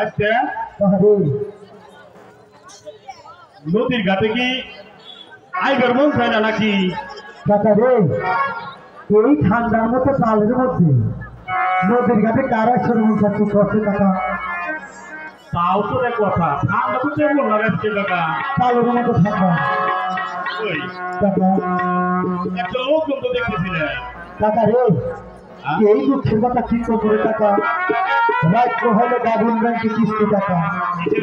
আচ্ছা নদীর ঘাটে কি আইবার মন চায় না নাকি? কাকা রে এই ঠান্ডার মতো কালের মধ্যে নদীর ঘাটে কারা শুরু করতে করছে কাকা? তাও তো এক কথা, ঠান্ডা তো কেমন লাগাচ্ছে কাকা? কালের মতো ঠান্ডা ওই কাকা। একটা লোক তো দেখতেছিলেন কাকা রে এই দুঃখের কথা কি করে কাকা? রাজ্য হলে গাভিন ব্যাংকে কিস্তি টাকা,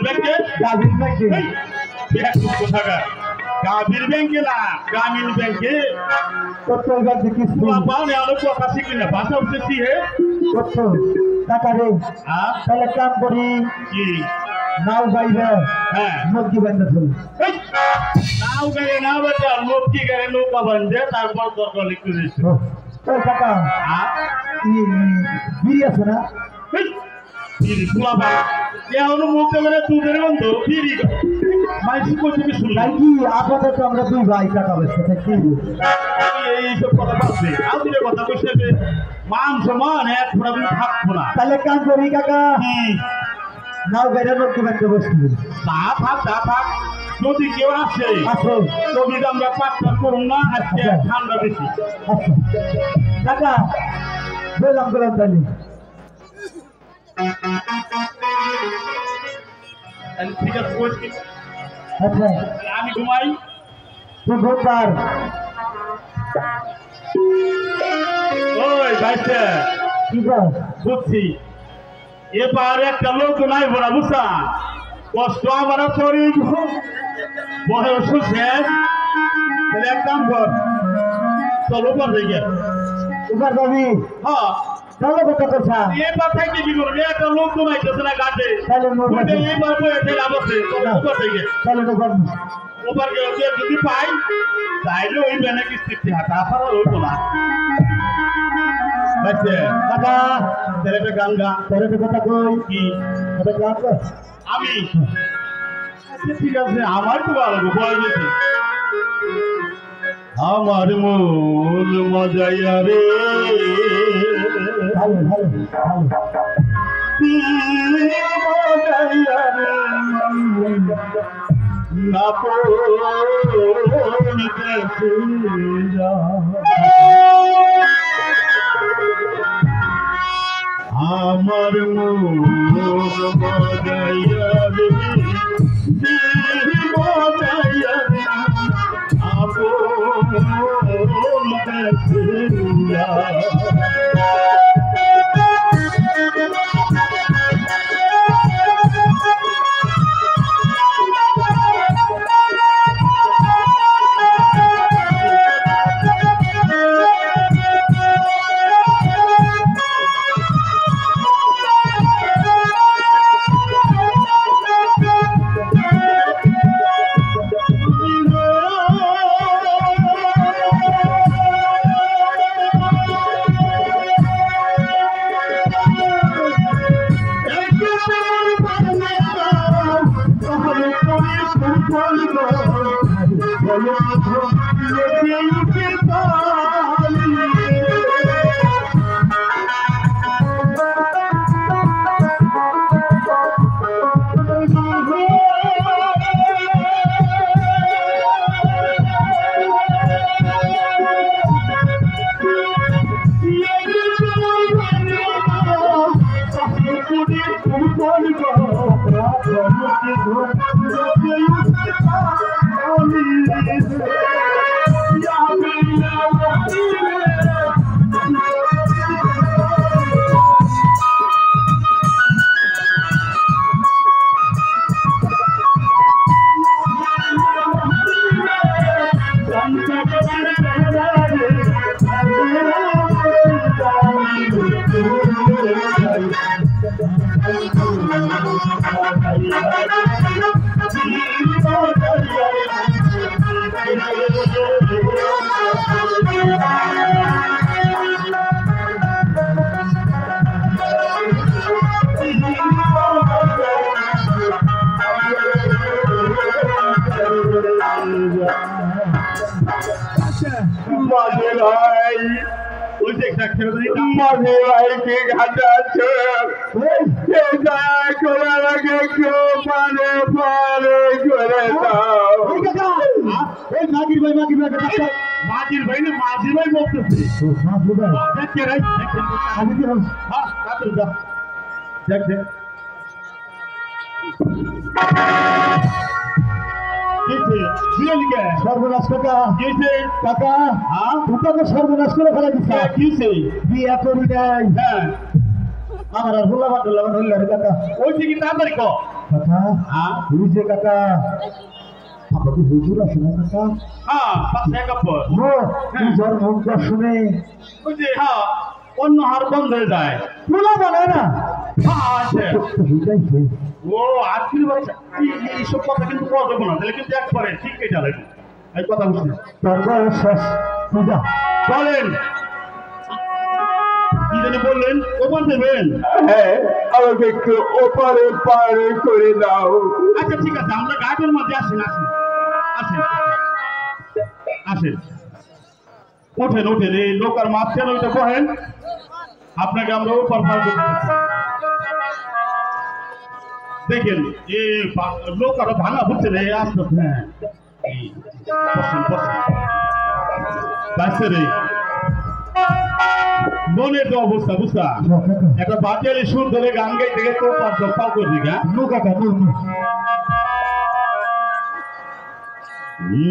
ব্যাংকে গাভিন ব্যাংকে কোথাকার গাভীর ব্যাংকে না গ্রামীণ ব্যাংকে কত ব্যাংকে কিস্তি পাওনে আলো কথা শিখলি না ভাষা উঠেছি হে কত টাকা রে। তাহলে কাম করি কি নাও বাইরে হ্যাঁ মুরগি বান্ধা চলি নাও গেলে না বেটা লোক কি গেলে নৌকা বান্ধে তারপর দরকার লিখতে দিচ্ছে ওই কাকা বিড়ি আছে না? আপাতত আমরা দুই ভাই টাকা এইসব কথা বলছে কথা বলছে মান সমান এক থাকবো না। তাহলে কাম করি কাকা নাও বেড়ে লোককে বাড়তে বসছি তা থাক যদি কেউ আসে যদি আমরা পাঁচটা করুন না আজকে ঠান্ডা বেশি। আচ্ছা কাকা বললাম তাহলে ঠিক আছে আচ্ছা আমি ঘুমাই শুভবার ওই ভাইসে কি বুঝছি এবার একটা লোক নাই বলা বুঝছা কষ্ট আমার করি বয়স শেষ তাহলে এক কাম কর চল উপর থেকে উপর যাবি হ্যাঁ চলো কত কথা এবার থাকতে কি করবি একটা লোক ঘুমাইতেছে না ঘাটে এবার বসে লাভ আছে উপর থেকে চলো উপর ওবার যদি পাই তাইলে ওই বেনে কিস্তি হাঁটা আসার হইতো না কাকা ছেলেটা গান গা ছেলেটা কথা কই কি গান আমি ঠিক আছে আমার তো ভালো বয়স হয়েছে আমার মূল মজাইয়া রে ভালো ভালো মজাইয়া রে না আমার মূল মজাইয়া রে মজাইয়া রে ওই যে একটা খেলে মাঝে ভাই কি ঘাটে আছে করে লাগে কেউ পারে পারে করে দাও এই কাকা এই মাগির ভাই কাকা মাঝির ভাই না মাঝির ভাই বলতেছি মাগির ভাই দেখ কে রাই আমি কি বল হ্যাঁ কাতর যা দেখ দেখ কিছে বিয়েলিকে সর্বনাশ কাকা কিছে কাকা হ্যাঁ তোকে সর্বনাশ করে ফেলা দিছে কিছে বিয়া করি নাই হ্যাঁ আমার আর ভুলা হইল রে কাকা ওই যে কি তাড়াতাড়ি কো কাকা হ্যাঁ তুই যে কাকা আমাকে হুজুর আছে না কাকা হ্যাঁ পাশে কাপড় ও তুই জ্বর মনটা শুনে ওই যে হ্যাঁ অন্য হার বন্ধ হয়ে যায় ভুলা বানায় না হ্যাঁ আছে বুঝাইছে ও আজকের বাচ্চা এইসব কথা কিন্তু কওয়া যাবে না তাহলে কিন্তু একবারে ঠিক কেটে যাবে এই কথা বুঝলি তোর বয়স শেষ পূজা বলেন কি জানি বললেন ওপর দেবেন হ্যাঁ আমাকে একটু ওপারে পারে করে দাও আচ্ছা ঠিক আছে আমরা গাড়ির মধ্যে আসেন আসেন আসেন ওঠেন এই নৌকার মাঝখানে ওইটা বহেন আপনাকে আমরা ওপর পার করতে দেখেন এই নৌকাটা ভাঙা হচ্ছে রে আসতে হ্যাঁ বসেন রে মনের তো অবস্থা বুঝতা একটা বাচ্চালি সুর ধরে গান গাইতে গেলে তো পাও করবি গা নো কাকা নো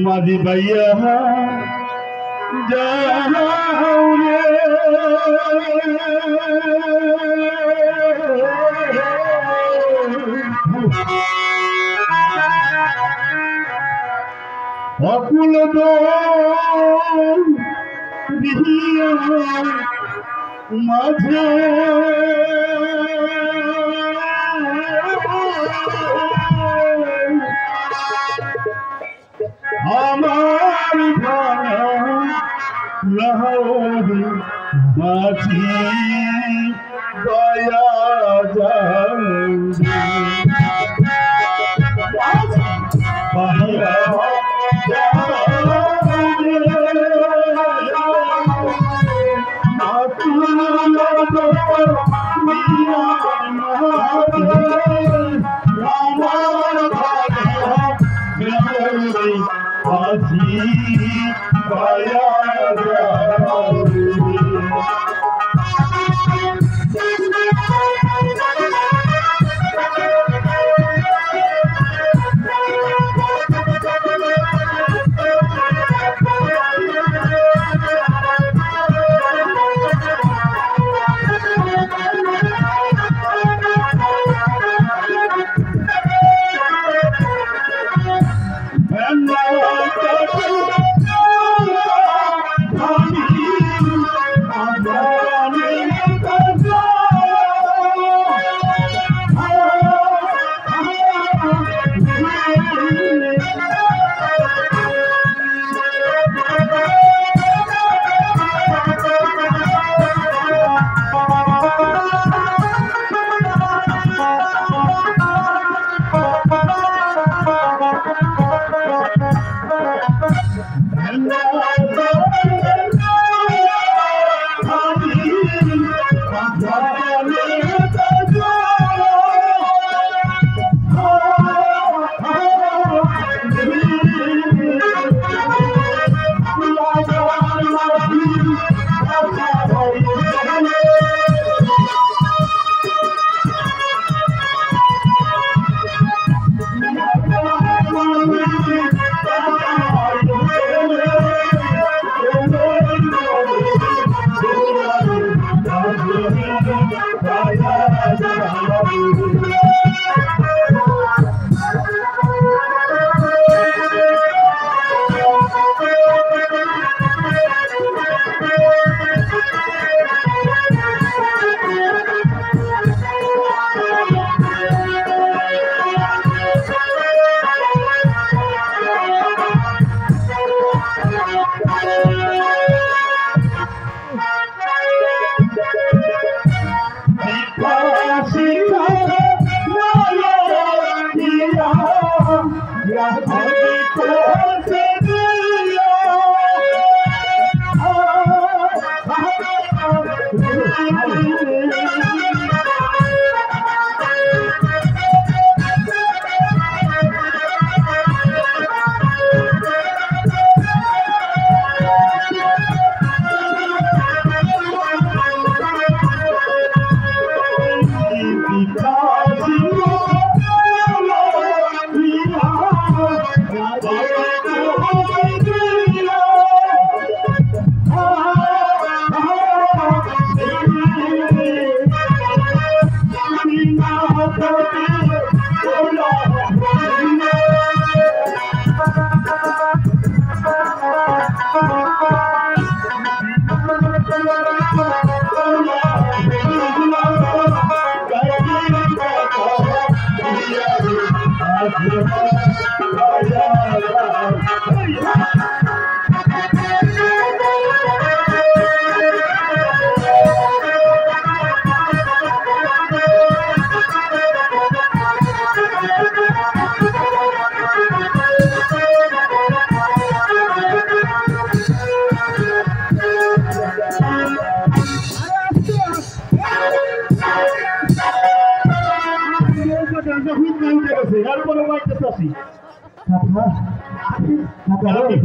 মাঝি ভাইয়া যাও রে অকুল মাঝে আমার ভাঙা লহর মাঝি দয়া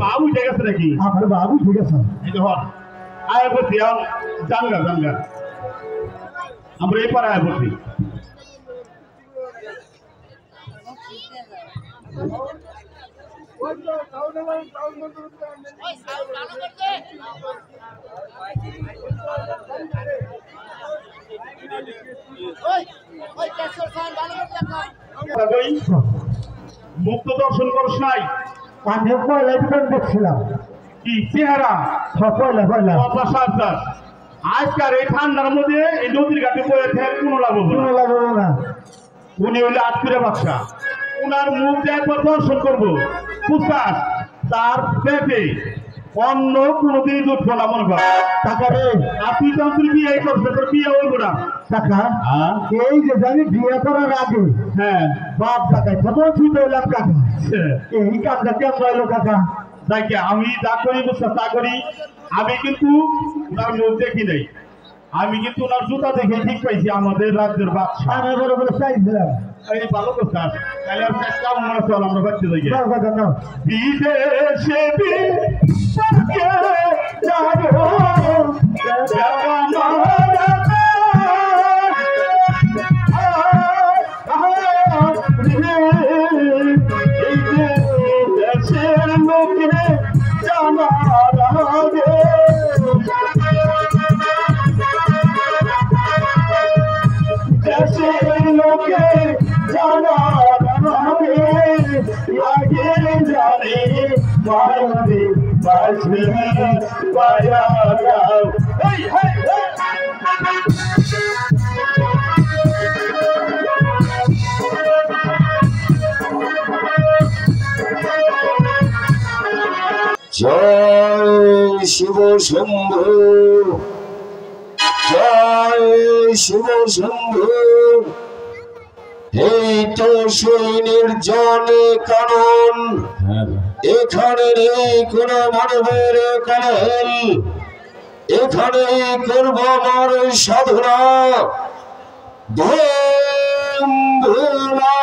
বাবু ঠিক আছে নাকি? আমার বাবু ঠিক আছে। এই দেখো আয় বলছি জানগা জানগা আমরা এই পাড়ায় আয় বলছি। মুক্ত দর্শন করস নাই? আমি পয়লা দোকান দেখছিলাম। কি চেহারা? পয়লা পয়লা আজকাল এই ঠান্ডার মধ্যে এই নদীর ঘাটে বয়ে থেকে কোনো লাভ হবে না। লাগবে না। উনি হইলে আটকুরে বাদশা। উনার মুখ দিয়ে একবার দর্শন করবো পুষ্পাস তার পেটে অন্য কোনোদিনই জুটবো না মনে কর। টাকা রে আর তুই তো তুই বিয়ে করছে তোর বিয়ে হইব না। টাকা এই যে জানি বিয়ে করার আগে হ্যাঁ বাপ টাকায় তখন ছুটে এলাম টাকা। এই কাজটা কেমন হইলো টাকা? দেখে আমি যা করি বুঝতে তা করি। আমি কিন্তু ওনার মুখ দেখি নাই, আমি কিন্তু ওনার জুতা দেখে ঠিক পাইছি আমাদের রাজ্যের বাদশা। আমি বড় বড় চাইছিলাম এই ভালো করতে তাহলে আর একটা মনে চল আমরা বাচ্চা দেখি বিদেশে দেশের লোকে জানার আগে দেশের লোকে জানার আগে আগে জানে মায়ারে বাজবে বায়ারাও। জয় শিব শম্ভু, জয় শিব শম্ভু। এই তো সেই নির্জনে কারণ এখানে নেই কোন মানবের কলহল, এখানে করব আমার সাধনা ধুম ধুলা।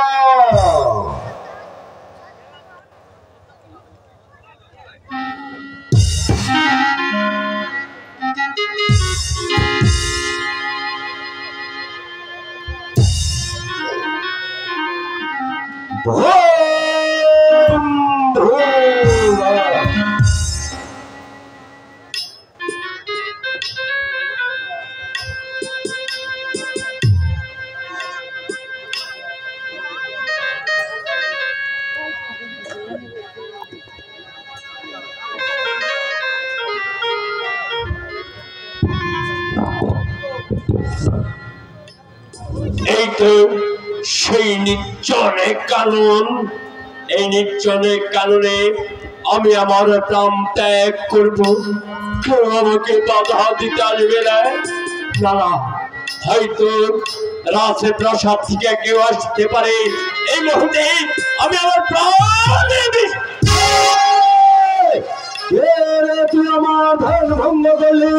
এই তো সেই নির্জনে কানন, এই নির্জনে কাননে আমি আমার প্রাণ ত্যাগ করব। কেউ আমাকে বাধা দিতে আসবে না। না হয়তো রাজে প্রাসাদ থেকে কেউ আসতে পারে। এই মুহূর্তে আমি আমার প্রাণ তুই আমার ধ্যান ভঙ্গ করলি।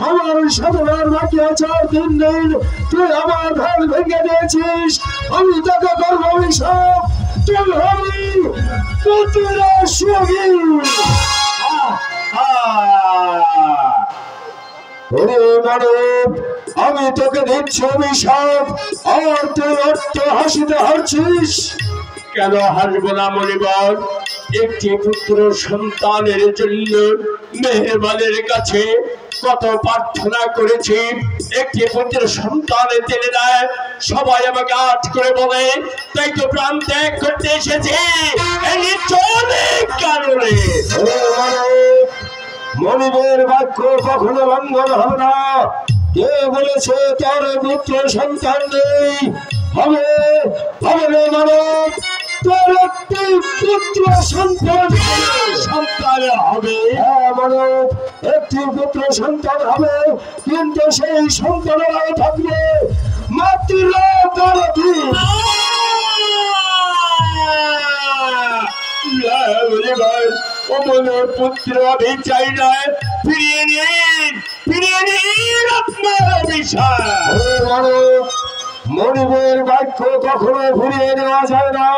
আমার সাধনার বাকি আছে 3 দিন, তুই আমার ধ্যান ভেঙে দিয়েছিস। আমি তোকে করবো অভিশাপ, তুই হবি পুত্রা সঙ্গী। মানব আমি তোকে দিচ্ছি অভিশাপ, আর তুই অর্থ হাসিতে হারছিস। কেন হাসবো না মনিবর? একটি পুত্র সন্তানের জন্য মেহেরবানের কাছে কত প্রার্থনা করেছি, একটি পুত্র সন্তানের দিলে দেয়। সবাই আমাকে আট করে বলে, তাই তো প্রাণ ত্যাগ করতে এসেছে এই চলে কারণে। মনিবের বাক্য কখনো লঙ্ঘন হবে না। কে বলেছে তার পুত্র সন্তান নেই? হবে হবে রে মানব, তোর একটি পুত্র সন্তান হবে। হ্যাঁ মানব, একটি পুত্র সন্তান হবে, কিন্তু সেই সন্তানের আগে থাকবে মাত্র 12 দিন। অমনের পুত্র আমি চাই না, ফিরিয়ে নিন, ফিরিয়ে নিন আপনার অভিশাপ। মনিবের বাক্য কখনো ফিরিয়ে নেওয়া যায় না,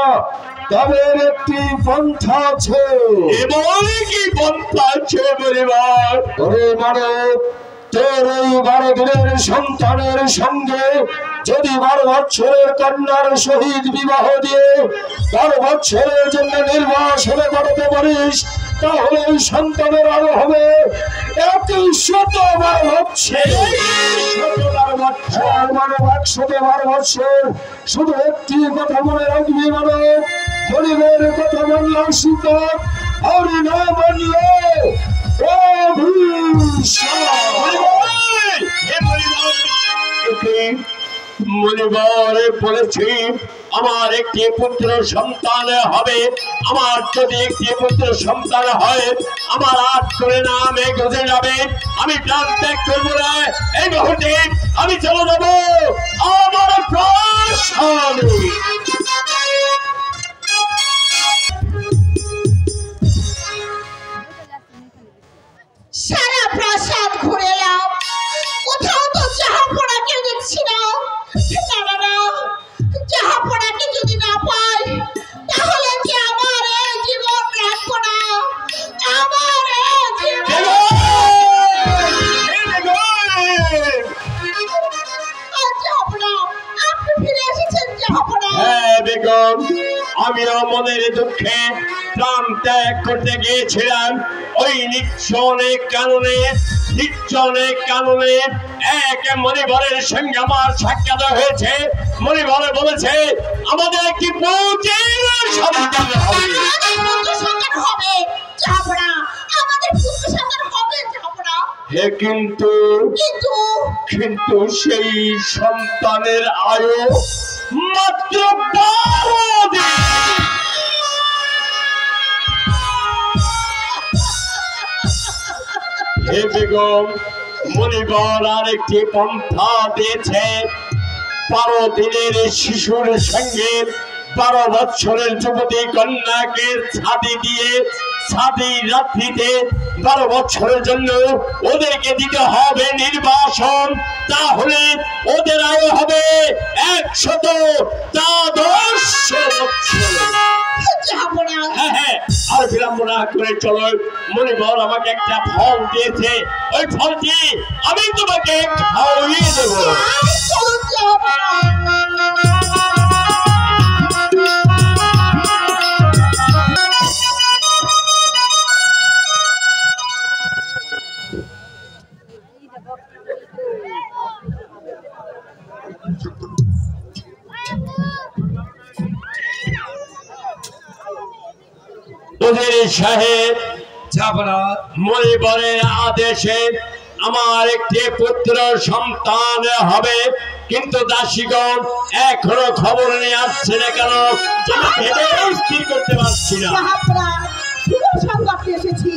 তবে একটি পন্থা আছে। এবং কি পন্থা আছে বলিবার? ওরে মানব, তোর এই 12 দিনের সন্তানের সঙ্গে যদি 12 বছরের কন্যার সহিত বিবাহ দিয়ে 12 বছরের জন্য নির্বাসনে পাঠাতে পারিস, তাহলে ওই সন্তানের আরো হবে 112 বছর। 112 বছর। শুধু একটি কথা মনে রাখবি মানব, গরিবের কথা মানলাম শীতক, আর না মানলে মনিবরে বলেছি আমার একটি পুত্র সন্তান হবে। আমার যদি একটি পুত্র সন্তান হয়, আমার 8 করে নাম এগোতে যাবে। আমি প্রাণ ত্যাগ করবো না, এই মুহূর্তে আমি চলে যাবো আমার প্রাসাদে। সারা প্রাসাদ ঘুরে এলাম, কোথাও তো জাহাপনাকে দেখছি না। না, জাহাপনাকে যদি না পাই, তাহলে কি আমার এই জীবন রাখবো না? আমার এই জীবন। জাহাপনা, আপনি ফিরে এসেছেন জাহাপনা? হ্যাঁ বেগম, আমিও মনের দুঃখে প্রাণ ত্যাগ করতে গিয়েছিলাম। ওই নির্জনে কাননে এক মনিবরের সঙ্গে আমার সাক্ষাৎ হয়েছে। মনিবর বলেছে আমাদের একটি পুত্র সন্তান হবে। কিন্তু সেই সন্তানের আয়ু মাত্র 12 দিন। হে বেগম, মনিবর আরেকটি পন্থা দিয়েছে। 12 দিনের শিশুর সঙ্গে 12 বছরের যুবতী কন্যাকে ছাদি রাত্রিতে 12 বছরের জন্য ওদেরকে দিতে হবে নির্বাসন। তাহলে ওদের আয়ু হবে 110 বছর। হ্যাঁ, আর বিলম্ব না করে চলো। মনিবর আমাকে একটা ফল দিয়েছে, ওই ফলটি আমি তোমাকে খাওয়িয়ে দেবো। সাহেব, মনিবরের আদেশে আমার একটি পুত্র সন্তান হবে, কিন্তু দাসীগণ এখনো খবর নিয়ে আসছে না কেন? ভেবে স্থির করতে পারছি না। এসেছি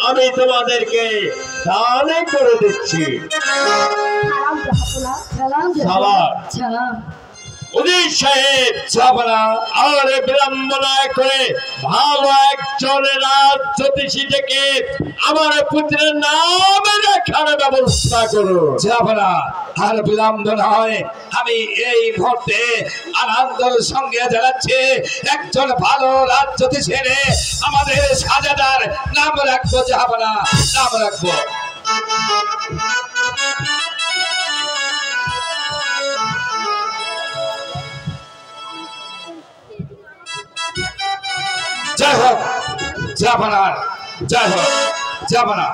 আমি তোমাদেরকে দানে করে দিচ্ছি। সালাম উজির সাহেব যাবনা আর বিলম্ব না করে ভালো একজন রাজজ্যোতিষী থেকে আমার পুত্রের নাম রাখার ব্যবস্থা করো। যাবনা আর বিলম্ব নয়, আমি এই মুহূর্তে আনন্দের সঙ্গে জানাচ্ছি একজন ভালো রাজজ্যোতিষী ছেড়ে আমাদের শাহজাদার নাম রাখবো। যাবনা নাম রাখবো। জয় হোক জাপানার, জয় হোক জাপানা।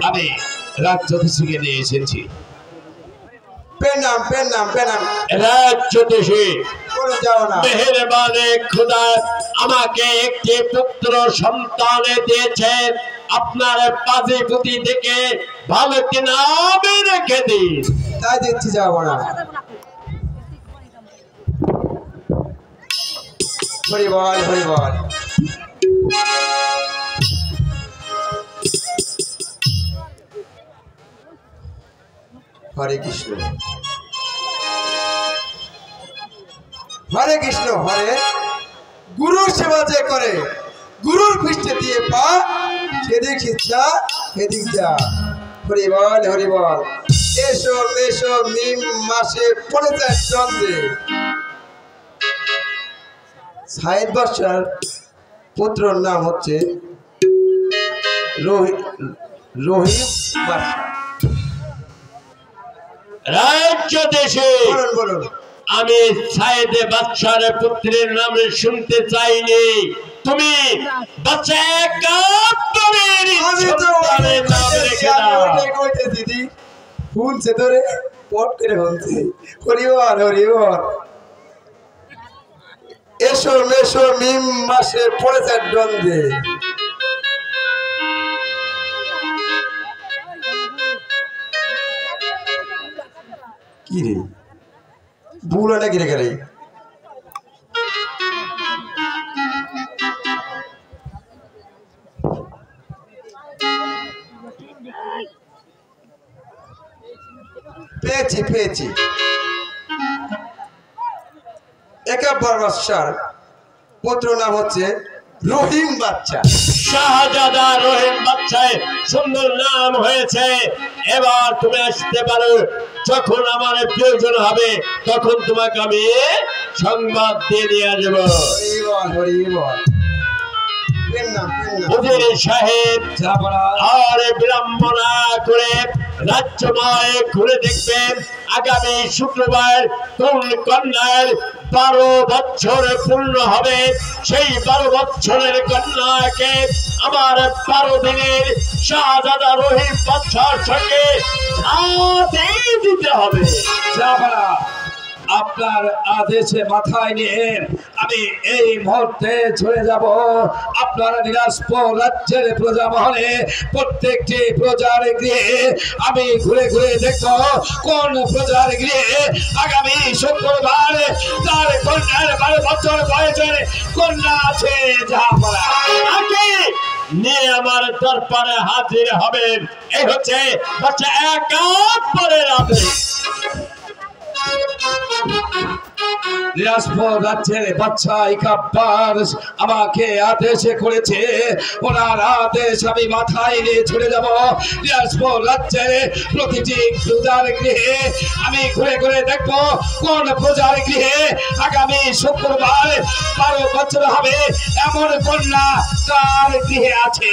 আমি রাজজ্যোতিষীকে নিয়ে এসেছি। পেনাম পেনাম পেনাম রাজজ্যোতিষী যাবনা মেহেরবানে খোদা আমাকে একটি পুত্র সন্তান দিয়েছেন। আপনার পাঁচে পুঁতি থেকে ভালো একটি নাম রেখে দিন। তাই দিচ্ছি যাবনা। হরি বল হরি বল। হরে কৃষ্ণ হরে কৃষ্ণ হরে। গুরুর সেবা যে করে গুরুর পৃষ্ঠে দিয়ে পা সেদিক ইচ্ছা সেদিক যা। হরি বল হরি বল। এসো মেশো মিম মাসে পড়ে যায় চন্দ্রে। সাইদ বাদশার পুত্রর নাম হচ্ছে রহিম বাদশা। রাজজ্যোতিষী বলুন বলুন। আমি সাইদে বাদশার পুত্রের নাম শুনতে চাইনি। তুমি বাচ্চা একাত্তরের সন্তানের নাম রেখে দাও। দিদি শুনছে ধরে পট করে শুনছে। হরিবল হরিবল। এসো মেশো মিম মাসে পড়েছে দ্বন্দ্বে। কি রে ভুল নাকি রেখে রে? পেয়েছি পেয়েছি। একাব্বর বাদশার পুত্র নাম হচ্ছে রহিম বাচ্চা। শাহজাদা রহিম বাচ্চায় সুন্দর নাম হয়েছে। এবার তুমি আসতে পারো। যখন আমার প্রয়োজন হবে তখন তোমাকে আমি সংবাদ দিয়ে নিয়ে আসবো। হরিবল হরিবল। উজির সাহেব আর বিলম্ব না করে রাজ্যময় ঘুরে দেখবেন। আগামী শুক্রবার কোন কন্যার 12 বছর পূর্ণ হবে। সেই 12 বছরের কন্যাকে আমার 12 দিনের শাহজাদা রহিম বাদশার সঙ্গে দিতে হবে। আপনার আদেশে মাথায় নিয়ে আমি এই মুহূর্তে চলে যাব আপনার দিনাজপুর রাজ্যের প্রজা মহলে। প্রত্যেকটি প্রজার গৃহে আমি ঘুরে ঘুরে দেখব কোন প্রজার গৃহে আগামী শুক্রবার তার কন্যার 12 বছর বয়সের কন্যা আছে। নিয়ে আমার দরবারে হাজির হবেন। এই হচ্ছে বাচ্চা একাত্তরের আদেশ। দিনাজপুর রাজ্যের বাদশা একাব্বর আমাকে আদেশ করেছে। ওনার আদেশ আমি মাথায় নিয়ে চলে যাব দিনাজপুর রাজ্যের প্রতিটি প্রজার গৃহে। আমি ঘুরে ঘুরে দেখব কোন প্রজার গৃহে আগামী শুক্রবার 12 বছর হবে এমন কন্যা তার গৃহে আছে।